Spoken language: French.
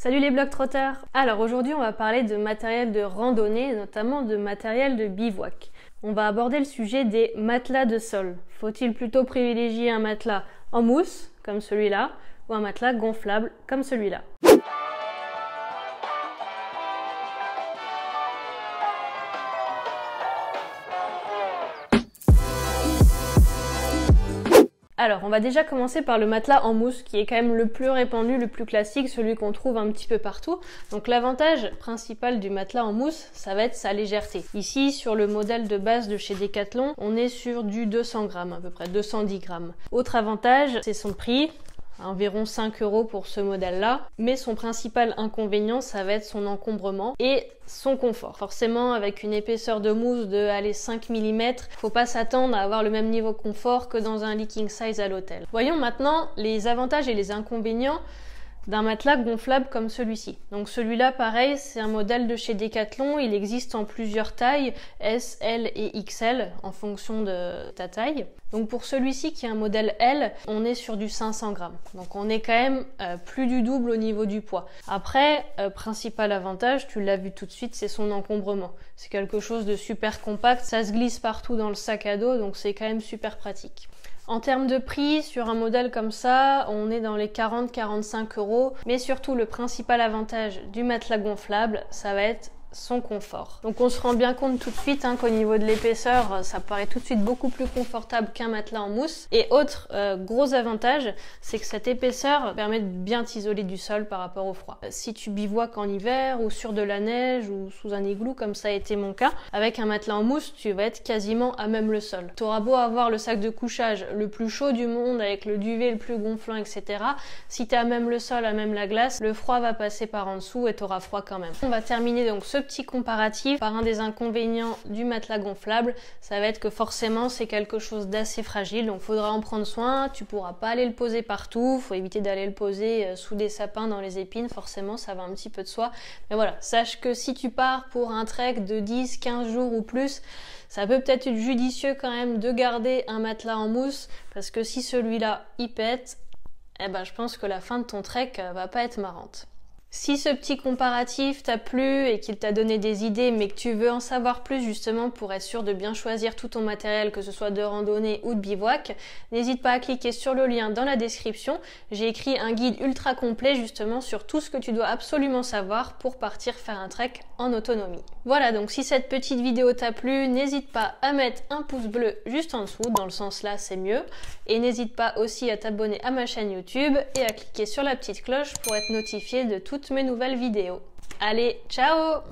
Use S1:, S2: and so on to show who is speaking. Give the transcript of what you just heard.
S1: Salut les Globetrotters! Alors aujourd'hui on va parler de matériel de randonnée, notamment de matériel de bivouac. On va aborder le sujet des matelas de sol. Faut-il plutôt privilégier un matelas en mousse, comme celui-là, ou un matelas gonflable, comme celui-là? Alors, on va déjà commencer par le matelas en mousse, qui est quand même le plus répandu, le plus classique, celui qu'on trouve un petit peu partout. Donc l'avantage principal du matelas en mousse, ça va être sa légèreté. Ici, sur le modèle de base de chez Decathlon, on est sur du 200 grammes, à peu près 210 grammes. Autre avantage, c'est son prix. Environ 5 € pour ce modèle-là, mais son principal inconvénient, ça va être son encombrement et son confort. Forcément, avec une épaisseur de mousse de 5 mm, faut pas s'attendre à avoir le même niveau de confort que dans un lit king size à l'hôtel. Voyons maintenant les avantages et les inconvénients d'un matelas gonflable comme celui-ci. Donc celui-là, pareil, c'est un modèle de chez Decathlon. Il existe en plusieurs tailles, S, L et XL, en fonction de ta taille. Donc pour celui-ci, qui est un modèle L, on est sur du 500 grammes. Donc on est quand même plus du double au niveau du poids. Après, principal avantage, tu l'as vu tout de suite, c'est son encombrement. C'est quelque chose de super compact, ça se glisse partout dans le sac à dos, donc c'est quand même super pratique. En termes de prix, sur un modèle comme ça, on est dans les 40-45 €, mais surtout le principal avantage du matelas gonflable, ça va être son confort. Donc on se rend bien compte tout de suite qu'au niveau de l'épaisseur, ça paraît tout de suite beaucoup plus confortable qu'un matelas en mousse. Et autre gros avantage, c'est que cette épaisseur permet de bien t'isoler du sol par rapport au froid. Si tu bivouaques en hiver ou sur de la neige ou sous un igloo, comme ça a été mon cas, avec un matelas en mousse, tu vas être quasiment à même le sol. Tu auras beau avoir le sac de couchage le plus chaud du monde, avec le duvet le plus gonflant, etc. Si tu es à même le sol, à même la glace, le froid va passer par en dessous et tu auras froid quand même. On va terminer donc ce petit comparatif par un des inconvénients du matelas gonflable, ça va être que forcément c'est quelque chose d'assez fragile, donc faudra en prendre soin. Tu pourras pas aller le poser partout, faut éviter d'aller le poser sous des sapins, dans les épines, forcément ça va un petit peu de soi, mais voilà, sache que si tu pars pour un trek de 10-15 jours ou plus, ça peut peut-être être judicieux quand même de garder un matelas en mousse, parce que si celui-là il pète, eh ben je pense que la fin de ton trek va pas être marrante. Si ce petit comparatif t'a plu et qu'il t'a donné des idées, mais que tu veux en savoir plus justement pour être sûr de bien choisir tout ton matériel, que ce soit de randonnée ou de bivouac, n'hésite pas à cliquer sur le lien dans la description. J'ai écrit un guide ultra complet justement sur tout ce que tu dois absolument savoir pour partir faire un trek en autonomie. Voilà, donc si cette petite vidéo t'a plu, n'hésite pas à mettre un pouce bleu juste en dessous, dans le sens là c'est mieux, et n'hésite pas aussi à t'abonner à ma chaîne YouTube et à cliquer sur la petite cloche pour être notifié de toutes mes nouvelles vidéos. Allez, ciao!